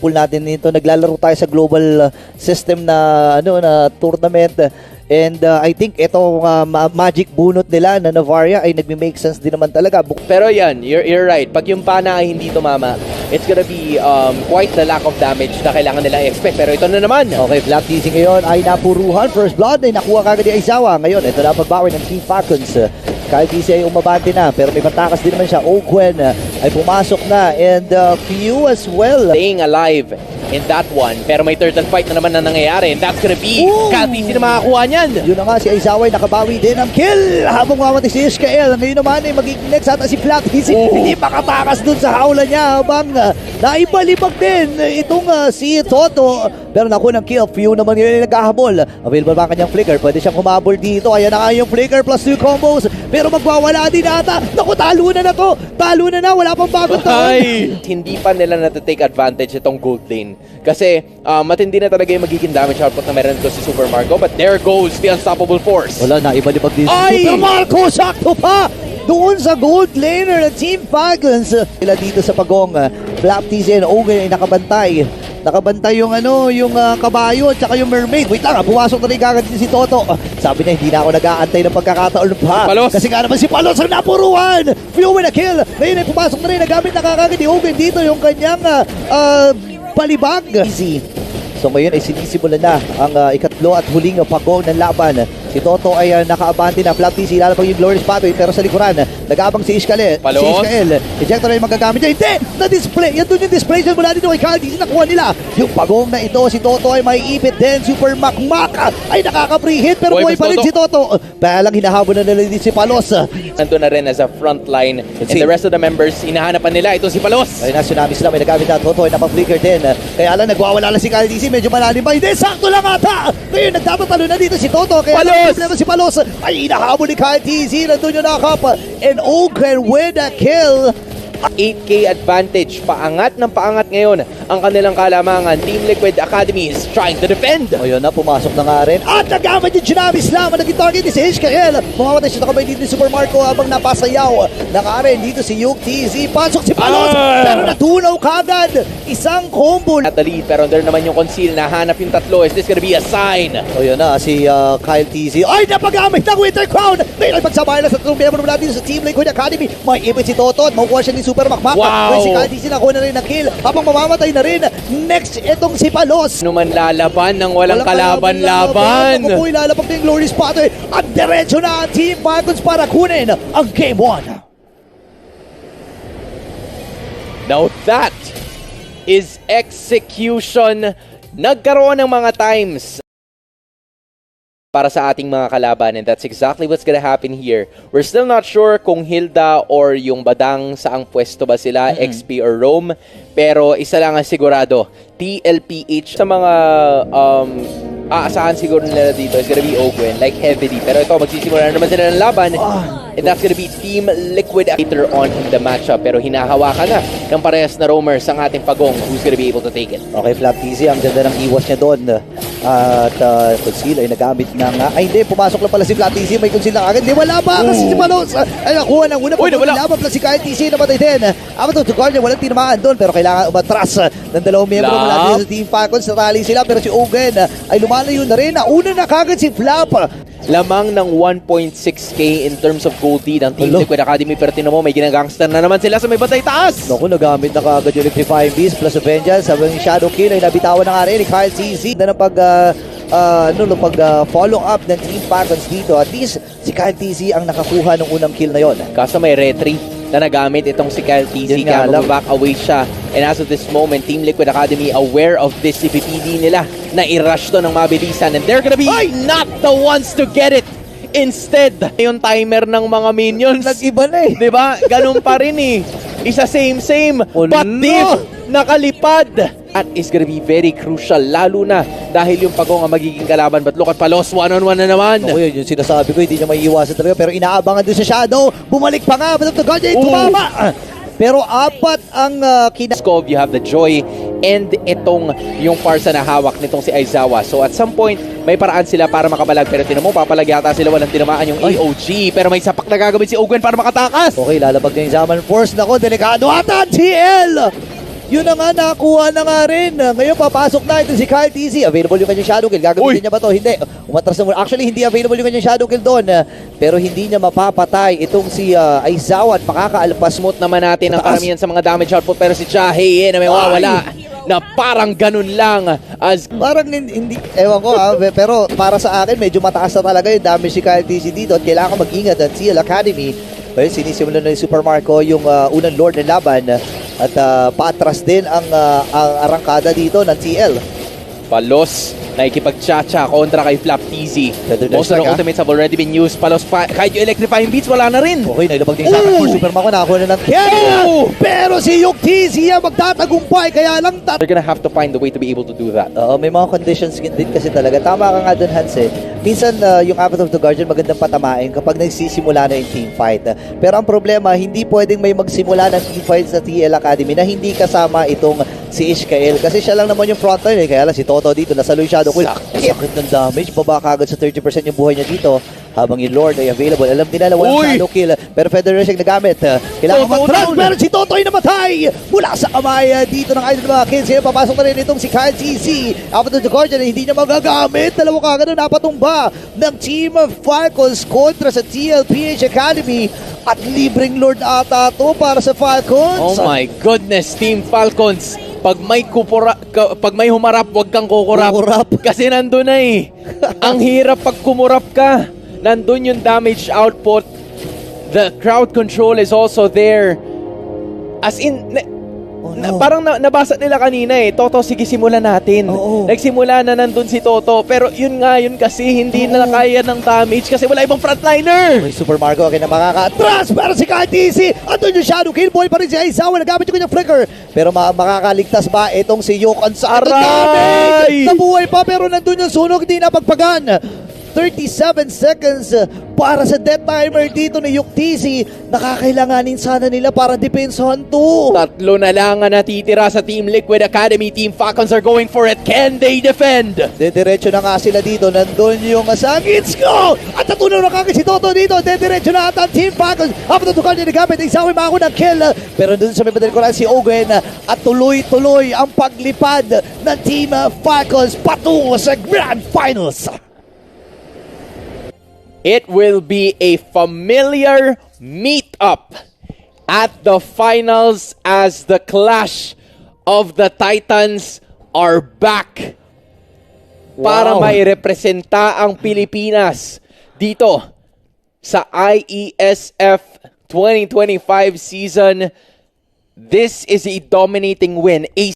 pool natin nito. Naglalaro tayo sa global system na na tournament. And I think itong magic bunot nila na Navaria ay nagme-make sense din naman talaga. Pero yan, you're right. Pag yung pana ay hindi tumama, it's gonna be quite the lack of damage na kailangan nila i-expect. Pero ito na naman. Okay, Black TC ngayon ay napuruhan. First blood ay nakuha kagad ni Aizawa. Ngayon, ito na pagbawi ng Team Falcons. Kyle TC ay umabante na, pero may patakas din naman siya. Ogwen ay pumasok na. And Few as well. Staying alive in that one. Pero may turtle fight na naman na nangyayari. And that's gonna be Kyle TC na makakuha niyan. Yun na nga, si Aizawa ay nakabawi din ng kill habang mamatay si Ishkael. Ngayon naman ay magiging next ata si Black TC. Hindi makatakas dun sa hawla niya habang naibalibag din itong si Toto. Pero naku ng kill. Few naman yun ay naghahabol. Available ba kanyang flicker? Pwede siyang humabol dito. Ayan na nga yung flicker plus 2 combos. Pero magwawala din ata. Naku, talo na na to. Talo na na. Wala pang bagong taon. Hindi pa nila na-take advantage itong gold lane. Kasi matindi na talaga yung magiging damage output na meron ko si Super Marco. But there goes the unstoppable force. Wala na. Ibalibag din si Ay! Super Marco. Sakto pa. Doon sa gold laner ng Team Falcons. Sila dito sa pagong Black TC and Ogre ay nakabantay. Nakabantay yung yung kabayo at saka yung mermaid. Wait lang, pumasok na rin kagad si Toto. Sabi niya, hindi na ako nag-aantay ng pagkakataon pa. Palos. Kasi nga naman si Palos ang napuruan. Few with a kill. Ngayon ay pumasok na rin. Nagamit na kagad ni Ogre dito yung kanyang palibag. Easy. So ngayon ay sinisimulan na ang ikatlo at huling pagong ng laban. Si Toto ay nakaabante na. Flap TC, lalapag yung Glorious Pathway. Pero sa likuran, nag-abang si Ishkael. Palos. Si Ishkael. Ejector na yung magagamit niya. Hindi! Na-display. Yan doon yung display mula dito kay Kyle TC. Nakuha nila. Yung pagong na ito, si Toto ay may ipit din. Super Makmak ay nakaka-free hit. Pero buhay pa rin si Toto. Palang hinahabol na nila din si Palos. Nandun na rin as a front line. And the rest of the members, hinahanapan nila. Ito si Palos. Ay na, tsunami sila. May nagamit na. Toto ay napag-flicker din. Kaya lang, nagwawala lang si Kyle TC. Medyo malalim ba? Hindi, sakto lang ata. Ngayon, nagtatatalo na dito si Toto. Kaya Palos! problema si Palos. Ay, inahabol ni Kyle TC. Nandun yung nakap. And Ogre with a kill. 8K advantage. Paangat ng paangat ngayon ang kanilang kalamangan. Team Liquid Academy is trying to defend. O yun na, pumasok na nga rin. At nagamit yung Tsunami Slam. Naging target ni si Ishkael. Mamamatay siya nakabay dito ni Super Marco habang napasayaw. Naka rin dito si Yuk TZ. Pasok si Palos. Pero natunaw kagad. Isang combo. At the lead, pero there naman yung conceal. Nahanap yung tatlo. Is this gonna be a sign? O yun na, si Kyle TZ. Ay, napagamit ng Winter Crown. May nagsabay na sa tatlong miyembro natin sa Team Liquid Academy. May ipit si Toto at makukuha siya ni Super Makmak. Wow! Si Kyle TZ nakuha na rin na kill. Habang mamamatay na rin. Next, itong si Palos. Ano man lalaban ng walang kalaban-laban. Ako po ilalapag na yung Glorious Pathway. At diretso na ang Team Falcons para kunin ang Game 1. Now that is execution. Nagkaroon ng mga times para sa ating mga kalaban, and that's exactly what's gonna happen here. We're still not sure kung Hilda or yung Badang saang pwesto ba sila, XP or Rome, pero isa lang ang sigurado, TLPH sa mga aasahan siguro nila dito is gonna be Ogwen, like heavily. Pero ito, magsisimula na naman sila ng laban. And that's gonna be Team Liquid later on in the matchup. Pero hinahawakan na ng parehas na roamers ang ating pagong who's gonna be able to take it. Okay, Flap TZ, ang ganda ng iwas niya doon. At conceal ay nagamit ng... ay hindi, pumasok lang pala si Flap TZ. May conceal na agad. Hindi, wala pa kasi si Palos. Ay, nakuha ng una. Laban pala si Kyle TZ. Namatay din. Ako to Guardian, walang tinamaan doon. Pero kailangan umatras ng dalawang miyembro mula sa Team Falcons. Natali sila. Pero si Ogren ay lumalayo na rin. Nauna na kagad si Flap. Lamang ng 1.6k in terms of gold lead ang Team Liquid Academy, pero tinan mo may ginagangster na naman sila sa may batay taas. Naku, nagamit na kagad yung Electrifying Beast plus Vengeance. Habang yung Shadow Kill ay nabitawan na nga rin ni Kyle TZ na follow up ng Team Falcons dito. At least si Kyle TZ ang nakakuha ng unang kill na yon. Kaso may retry na nagamit itong si Kyle TZ, kaya mag-back away siya. And as of this moment, Team Liquid Academy aware of this CPPD nila na i-rush to ng mabilisan, and they're gonna be not the ones to get it. Instead, yung timer ng mga minions, Nag-iba na eh. diba? Ganun pa rin eh. Isa same. But Div, nakalipad. That is gonna be very crucial, lalo na dahil yung pagong ang magiging kalaban. But look at Palos, one-on-one na naman. Ako yun, yung sinasabi ko, hindi niya maiiwasan talaga. Pero inaabangan din sa Shadow. Bumalik pa nga. But the Guardian, tumama. Pero apat ang Skov, you have the Joy, and itong yung Parsa na hawak nitong si Aizawa. So at some point, may paraan sila para makabalag. Pero tinan mo, papalag yata sila, walang tinamaan yung AOG. Pero may sapak na gagamit si Ogwen para makatakas. Okay, lalabag na yung Zaman Force. Nako, delikado ata, TL! Yun na nga, nakuha na nga rin. Ngayon, papasok na ito si Kyle TZ. Available yung kanyang shadow kill. Gagamitin niya ba to? Hindi. Umatras na muna. Actually, hindi available yung kanyang shadow kill doon. Pero hindi niya mapapatay itong si Aizawa at makakaalpas mo. Smooth naman natin ang karamihan sa mga damage output, pero si Chahe na may wawala na parang ganun lang as Parang hindi, ewan ko pero para sa akin, medyo mataas na talaga yung damage si Kyle TZ dito at kailangan mag-ingat ang CL Academy. Well, sinisimulan na ni Super Marco yung unang Lord ng laban at paatras din ang arangkada dito ng CL. Palos nakikipag-chacha kontra kay Flap TZ. Most of the ultimates have already been used. Palos, kahit yung electrifying beats, wala na rin. Okay, nailabag din sa akin for Super Marco. Nakakuha na ng kill! Pero si Yuk TZ magtatagumpay, kaya lang They're gonna have to find a way to be able to do that. may mga conditions din kasi talaga. Tama ka nga dun, Hans. Minsan, yung Abbot of the Guardian magandang patamain kapag nagsisimula na yung team fight. Pero ang problema, hindi pwedeng may magsimula ng team fight sa TL Academy na hindi kasama itong si Ishkael. Kasi siya lang naman yung frontline. Kaya lang si Toto dito, nasalo yung Shadow Quill. Sakit ng damage. Baba kagad sa 30% yung buhay niya dito. Habang yung Lord ay available. Alam din nila, walang shadow kill. Pero Federation nagamit. Kailangan mag-transfer. Si Toto ay namatay mula sa kamay dito ng idol mga kids. Kaya papasok na rin itong si Kyle TC. Apat ng Guardian, hindi niya magagamit. Dalawa kagad na napatumba ng Team Falcons kontra sa TLPH Academy. At libreng Lord ata to para sa Falcons. Oh my goodness, Team Falcons. Pag may humarap, wag kang kukurap. Kasi nandun na eh. Ang hirap pag kumurap ka. Nandun yung damage output. The crowd control is also there. As in, parang nabasa nila kanina eh. Toto, sige simulan natin. Nagsimula na nandun si Toto. Pero yun nga, yun kasi hindi na kaya ng damage kasi wala ibang frontliner. May Super Marco na makaka-atras para si Kyle TC. Andun yung Shadow Kill Boy pa rin si Aizawa. Nagamit yung kanyang flicker. Pero makakaligtas ba itong si Yok? Ang sakit ng damage! Nabuhay pa pero nandun yung sunog. Hindi napagpagan. 37 seconds para sa death timer dito ni Yuk TC. Nakakailanganin sana nila para depensahan to. Tatlo na lang ang natitira sa Team Liquid Academy. Team Falcons are going for it. Can they defend? Dediretso na nga sila dito. Nandun yung Sagits ko! At natunaw na kagad si Toto dito. Dediretso na ata ang Team Falcons. Apat na tukal niya nagamit. Isawi mako ng kill. Pero dun sa may badal ko lang si Owen. At tuloy-tuloy ang paglipad ng Team Falcons patungo sa Grand Finals. It will be a familiar meet-up at the finals as the clash of the Titans are back para mairepresenta ang Pilipinas dito sa IESF 2025 season. This is a dominating win.